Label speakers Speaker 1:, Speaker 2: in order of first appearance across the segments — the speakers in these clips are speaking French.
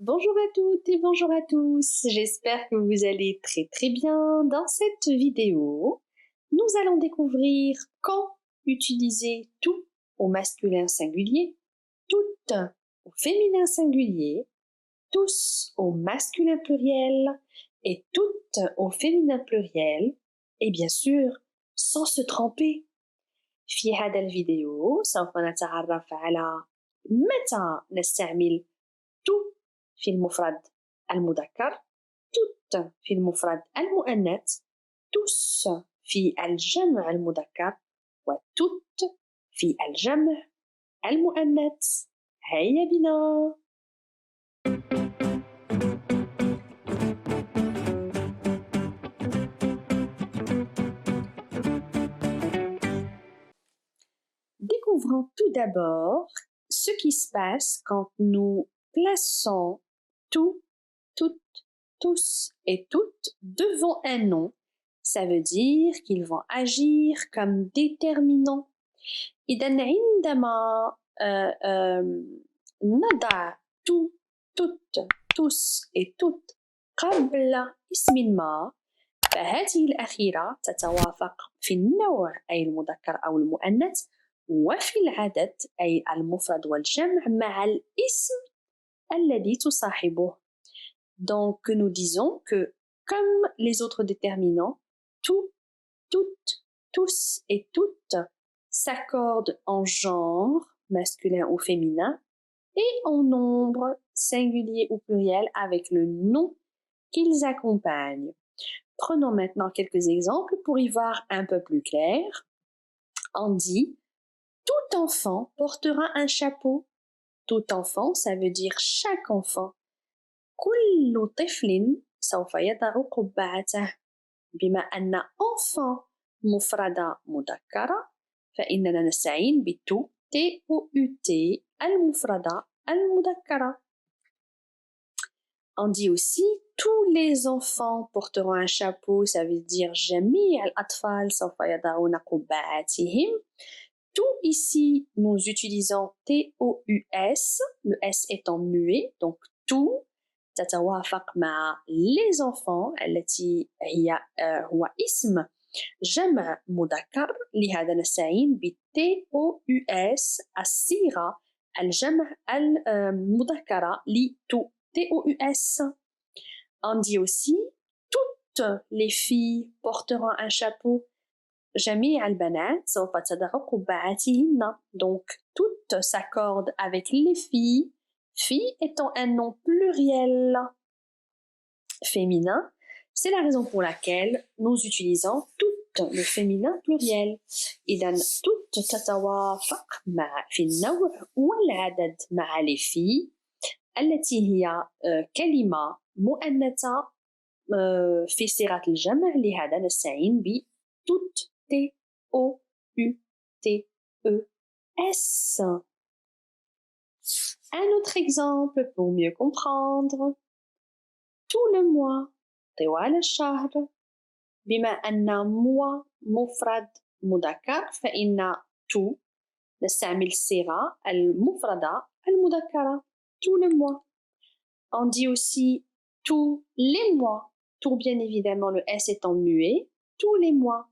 Speaker 1: Bonjour à toutes et bonjour à tous, j'espère que vous allez très très bien. Dans cette vidéo, nous allons découvrir quand utiliser tout au masculin singulier, toutes au féminin singulier, tous au masculin pluriel et toutes au féminin pluriel, et bien sûr sans se tromper. في هذا الفيديو سوف نتعرف على متى نستعمل تو في المفرد المذكر، توت في المفرد المؤنث، توس في الجمع المذكر، وتوت في الجمع المؤنث. هيا بنا! Découvrons tout d'abord ce qui se passe quand nous plaçons tout, toutes, tous et toutes devant un nom. Ça veut dire qu'ils vont agir comme déterminants. إذا عندما نضع tout, toutes, tous et toutes قبل اسم ما، فهذه الأخيرة تتوافق في النوع أي المذكر أو المؤنث، وفي العدد أي المفرد والجمع مع الاسم الذي تصاحبه. Donc nous disons que comme les autres déterminants, tout, toutes, tous et toutes s'accordent en genre masculin ou féminin et en nombre singulier ou pluriel avec le nom qu'ils accompagnent. Prenons maintenant quelques exemples pour y voir un peu plus clair. On dit tout enfant portera un chapeau. Tout enfant, ça veut dire chaque enfant. كل طفل سوف يضع قبعته. بما أن enfant مفردة مذكرة فإننا نستعين بالتو تي أو يو تي المفردة المذكرة. On dit aussi tous les enfants porteront un chapeau, ça veut dire جميع الأطفال سوف يضعون قبعاتهم. Tout ici, nous utilisons TOUS, le S étant muet, donc tout تتوافق مع les enfants التي هو اسم جمع مذكر، لهذا نستعين بالTOUS الصيغة الجمع المذكرة لتو TOUS. On dit aussi toutes les filles porteront un chapeau. جميع البنات سوف تضع قبعاتهن. Donc toutes s'accordent avec les filles, filles étant un nom pluriel féminin. C'est la raison pour laquelle nous utilisons toutes le féminin pluriel. إذا toutes تتوافق في النوع والعدد مع les filles التي هي كلمة مؤنثة في صيغة الجمع، لهذا نستعين ب toutes T-O-U-T-E-S. Un autre exemple pour mieux comprendre. Tout le mois طوال الشهر. بما أن mois مفرد مذكر فإن tout نستعمل الصيغة المفردة المذكرة tout le mois. On dit aussi tous les mois. Tout bien évidemment le S étant muet. Tous les mois.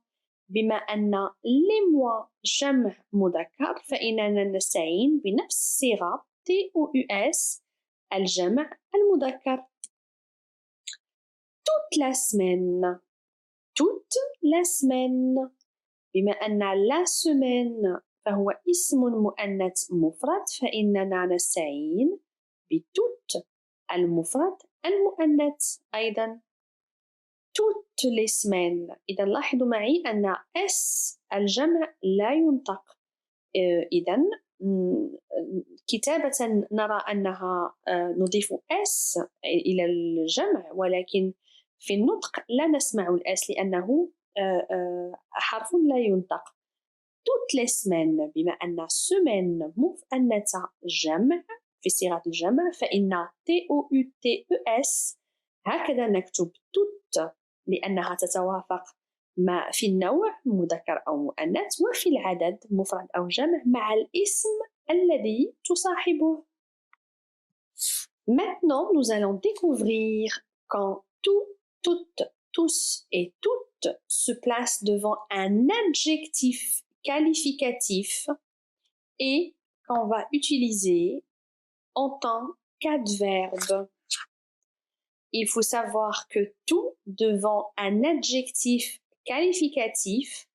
Speaker 1: بما أن les mois جمع مذكر فإننا نستعين بنفس الصيغة TOUS الجمع المذكر. toute la semaine. toute la semaine. بما أن la semaine فهو اسم مؤنث مفرد فإننا نستعين بتوت المفرد المؤنث أيضا. toutes les semaines. إذا لاحظوا معي أن S الجمع لا ينطق. إذا كتابة نرى أنها نضيف S إلى الجمع، ولكن في النطق لا نسمع الأس لأنه حرف لا ينطق. toutes les semaines. بما أن semaine مؤنثة جمع في صيغة الجمع فإن TOUTES هكذا نكتب toute لأنها تتوافق في النوع مذكر أو مؤنث وفي العدد مفرد أو جمع مع الاسم الذي تصاحبه. Maintenant, nous allons découvrir quand tout, toutes, tous et toutes se placent devant un adjectif qualificatif et qu'on va utiliser en tant qu'adverbe. Il faut savoir que tout devant un adjectif qualificatif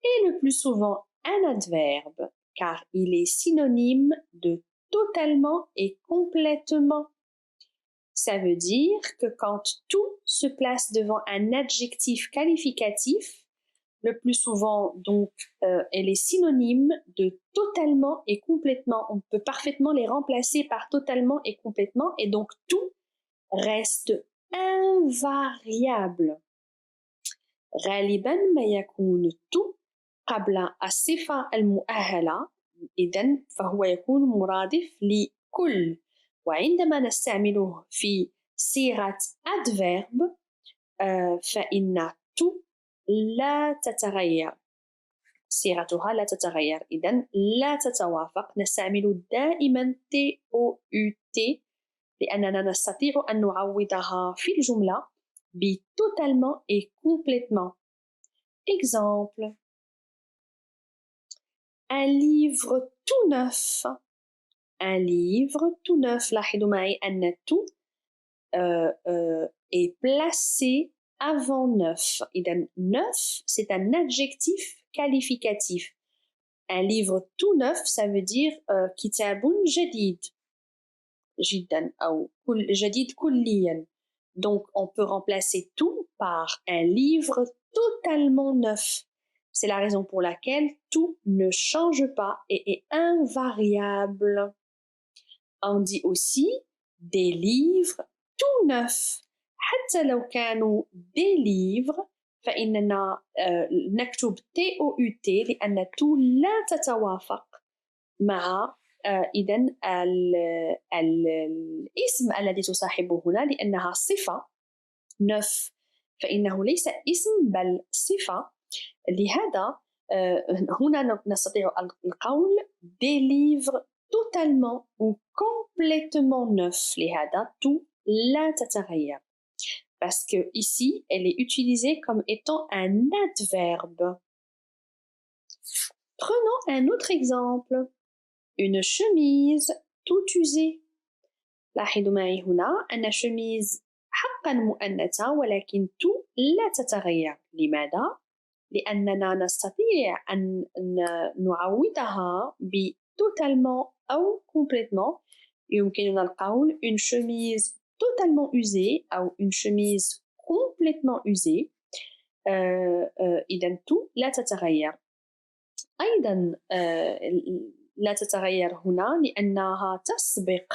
Speaker 1: est le plus souvent un adverbe, car il est synonyme de totalement et complètement. Ça veut dire que quand tout se place devant un adjectif qualificatif, le plus souvent, donc, elle est synonyme de totalement et complètement. On peut parfaitement les remplacer par totalement et complètement, et donc tout reste invariable. غالبا ما يكون تو قبل الصفة المؤهلة، إذن فهو يكون مرادف لكل، وعندما نستعمله في صيغة adverb فإن تو لا تتغير، صيغتها لا تتغير، إذن لا تتوافق. نستعمل دائما تي أو يو تي لأننا نستطيع أن نعوضها في الجملة ب totalement et complètement. Exemple: un livre tout neuf. Un livre tout neuf. لاحظوا معي أن tout est placé avant neuf. إذن neuf, c'est un adjectif qualificatif. Un livre tout neuf, ça veut dire كتاب جديد جدا أو جديد كليا. Donc, on peut remplacer tout par un livre totalement neuf. C'est la raison pour laquelle tout ne change pas et est invariable. On dit aussi des livres tout neufs. حتى لو كانوا des livres فإننا نكتب TOUT لأن تو لا تتوافق مع إذن الاسم الذي تصاحبه هنا لأنها صفة neuf، فإنه ليس اسم بل صفة. لهذا هنا نستطيع القول des livres totalement ou complètement neufs. لهذا tout لا تتغير. Parce que ici, elle est utilisée comme étant un adverbe. Prenons un autre exemple. Une chemise tout usée. لاحظوا معي هنا أن chemise حقا مؤنثة ولكن تو لا تتغير. لماذا؟ لأننا نستطيع أن نعوضها ب totalement أو complètement. يمكننا القول une chemise totalement usée أو une chemise complètement usée. إذن تو لا تتغير. أيضا لا تتغير هنا لأنها تسبق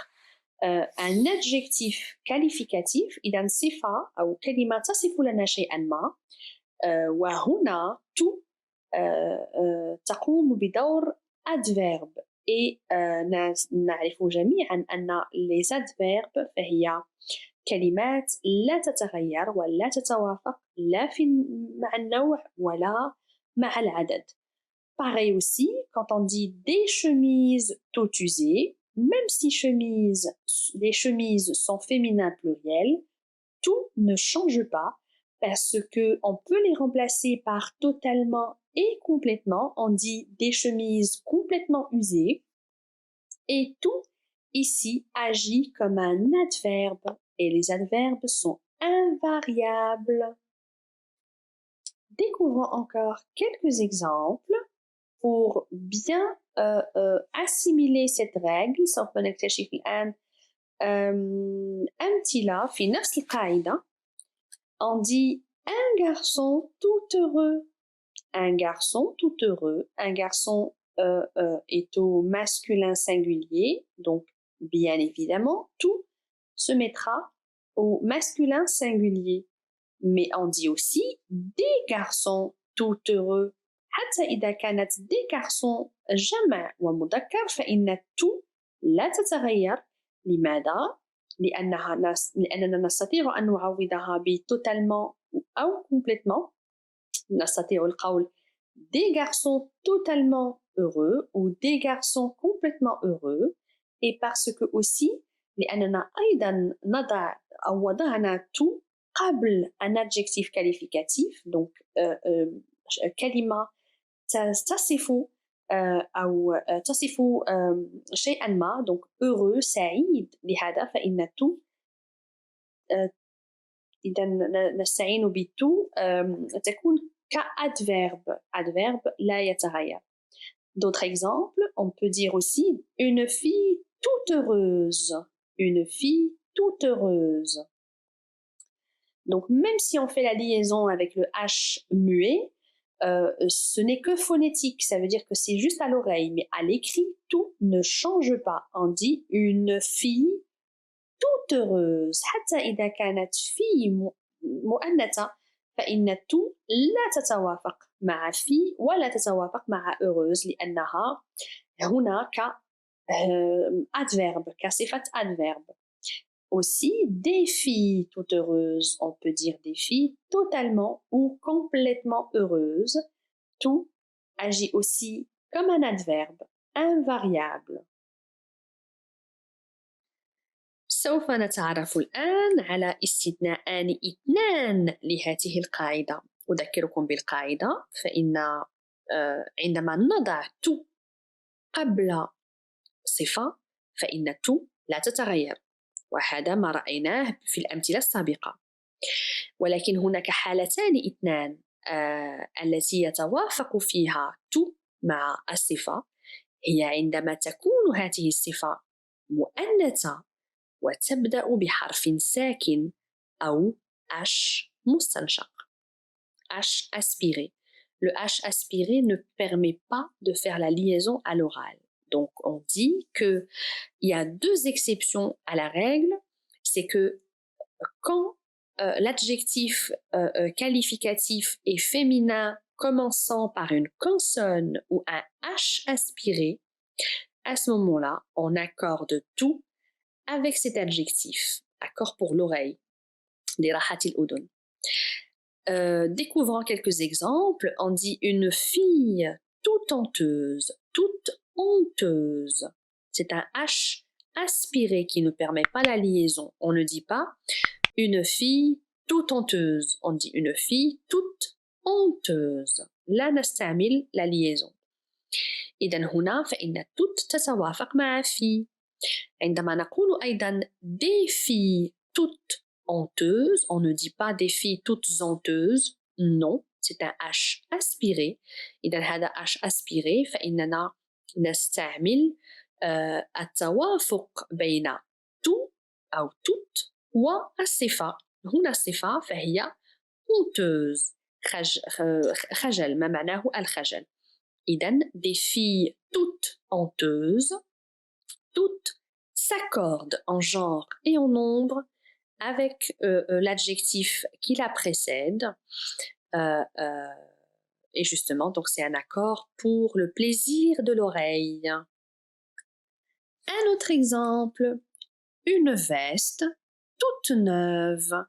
Speaker 1: un adjectif qualificatif. إذن صفة أو كلمة تصف لنا شيئا ما، وهنا تو تقوم بدور adverbe. et نعرف جميعا أن les adverbes فهي كلمات لا تتغير ولا تتوافق لا مع النوع ولا مع العدد. Pareil aussi, quand on dit des chemises tout usées, même si les chemises sont féminins pluriels, tout ne change pas parce qu'on peut les remplacer par totalement et complètement. On dit des chemises complètement usées. Et tout ici agit comme un adverbe et les adverbes sont invariables. Découvrons encore quelques exemples pour bien assimiler cette règle. سوف نكتشف الآن أمثلة في نفس القاعدة. On dit un garçon tout heureux. Un garçon tout heureux. Un garçon est au masculin singulier, donc bien évidemment tout se mettra au masculin singulier. Mais on dit aussi des garçons tout heureux. حتى إذا كانت des garçons جمع ومذكر فإن tout لا تتغير. لماذا؟ لأننا نستطيع أن نعوضها ب totalement أو complètement. نستطيع القول des garçons totalement heureux ou des garçons complètement heureux. Et parce que aussi لأننا أيضا نضع أو وضعنا تو قبل un adjectif qualificatif donc كلمة تصف أو تصف شيئا ما donc heureux سعيد لهذا فإن تو إذا نستعين بالتو تكون كadverbe adverbe لا يتغير. D'autres exemples, on peut dire aussi une fille toute heureuse. Une fille toute heureuse. Donc, même si on fait la liaison avec le H muet, ce n'est que phonétique. Ça veut dire que c'est juste à l'oreille. Mais à l'écrit, tout ne change pas. On dit une fille toute heureuse. حتى إذا كانت fille مؤنثة فإن التو لا تتوافق مع في ولا تتوافق مع heureuse لأنها هنا adverbe كصفة adverbe. Aussi, des filles toutes heureuses, on peut dire des filles totalement ou complètement heureuses. Tout agit aussi comme un adverbe invariable. سوف نتعرف الآن على استثناءان اثنان لهذه القاعدة. أذكركم بالقاعدة فإن عندما نضع تو قبل صفة فإن تو لا تتغير وهذا ما رأيناه في الأمثلة السابقة. ولكن هناك حالتان اثنان التي يتوافق فيها تو مع الصفة هي عندما تكون هذه الصفة مؤنثة وتبدأ بحرف ساكن أو H مستنشق. H aspiré. Le H aspiré ne permet pas de faire la liaison à l'oral. Donc on dit qu'il y a deux exceptions à la règle. C'est que quand l'adjectif qualificatif est féminin commençant par une consonne ou un H aspiré, à ce moment-là, on accorde tout avec cet adjectif. Accord pour l'oreille. لراحة الأذن. Découvrons quelques exemples. On dit une fille toute honteuse, toute honteuse. C'est un H aspiré qui ne permet pas la liaison. On ne dit pas une fille toute honteuse. On dit une fille toute honteuse. لا نستعمل la liaison. إذن هنا فإن toute تتوافق مع في. عندما نقول أيضا des filles toutes honteuses, on ne dit pas des filles toutes honteuses. Non, c'est un H aspiré. إذن هذا H aspiré فإننا نستعمل التوافق بين تو أو toute والصفة. هنا الصفة فهي honteuse. خجل ما معناه الخجل. إذن des filles toutes honteuses, toutes s'accordent en genre et en nombre avec l'adjectif qui la précède. Et justement, donc c'est un accord pour le plaisir de l'oreille. Un autre exemple, une veste toute neuve.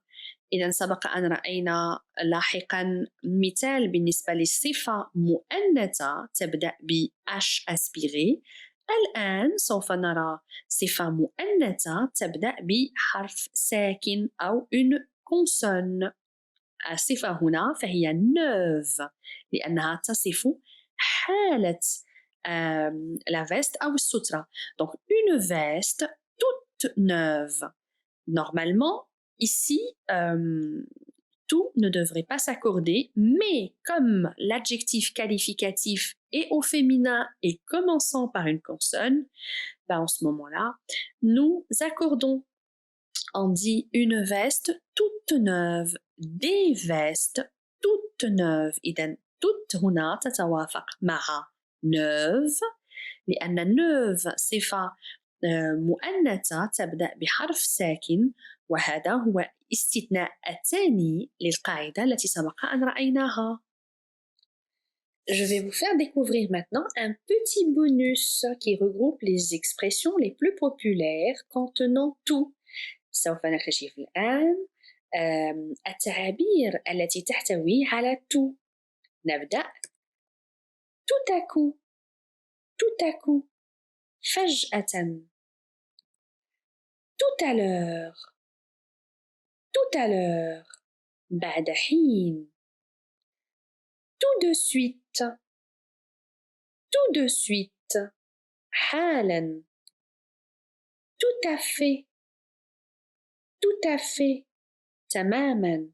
Speaker 1: إذا سبق أن رأينا لاحقا مثال بالنسبة للصفة مؤنثة تبدأ ب H aspiré. الآن سوف نرى صفة مؤنثة تبدأ بحرف ساكن أو une consonne. الصفة هنا فهي neuve لأنها تصف حالة la veste أو السترة. Donc une veste toute neuve. Normalement, ici, tout ne devrait pas s'accorder, mais comme l'adjectif qualificatif est au féminin et commençant par une consonne, ben en ce moment-là, nous accordons. On dit une veste toute neuve, des vestes toutes neuves. إذن toute هنا تتوافق مع neuve لأن neuve صفة مؤنثة تبدأ بحرف ساكن وهذا هو استثناء الثاني للقاعدة التي سبق أن رأيناها. Je vais vous faire découvrir maintenant un petit bonus qui regroupe les expressions les plus populaires contenant tout. سوف نكتشف الآن التعابير التي تحتوي على tout. نبدأ tout à coup, tout à coup, فجأة, tout à l'heure tout à l'heure بعد حين tout de suite tout de suite حالا tout à fait تماما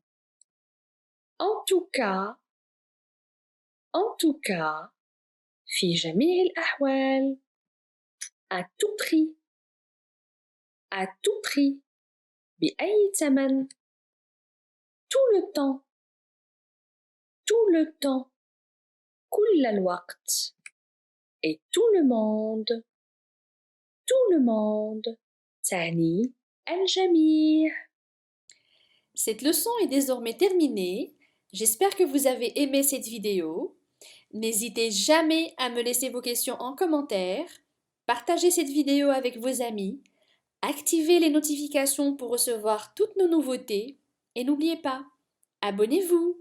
Speaker 1: en tout cas في جميع الأحوال à tout prix بأي ثمن tout le temps كل الوقت et tout le monde تعني الجميع. Cette leçon est désormais terminée. J'espère que vous avez aimé cette vidéo. N'hésitez jamais à me laisser vos questions en commentaire. Partagez cette vidéo avec vos amis. Activez les notifications pour recevoir toutes nos nouveautés. Et n'oubliez pas, abonnez-vous!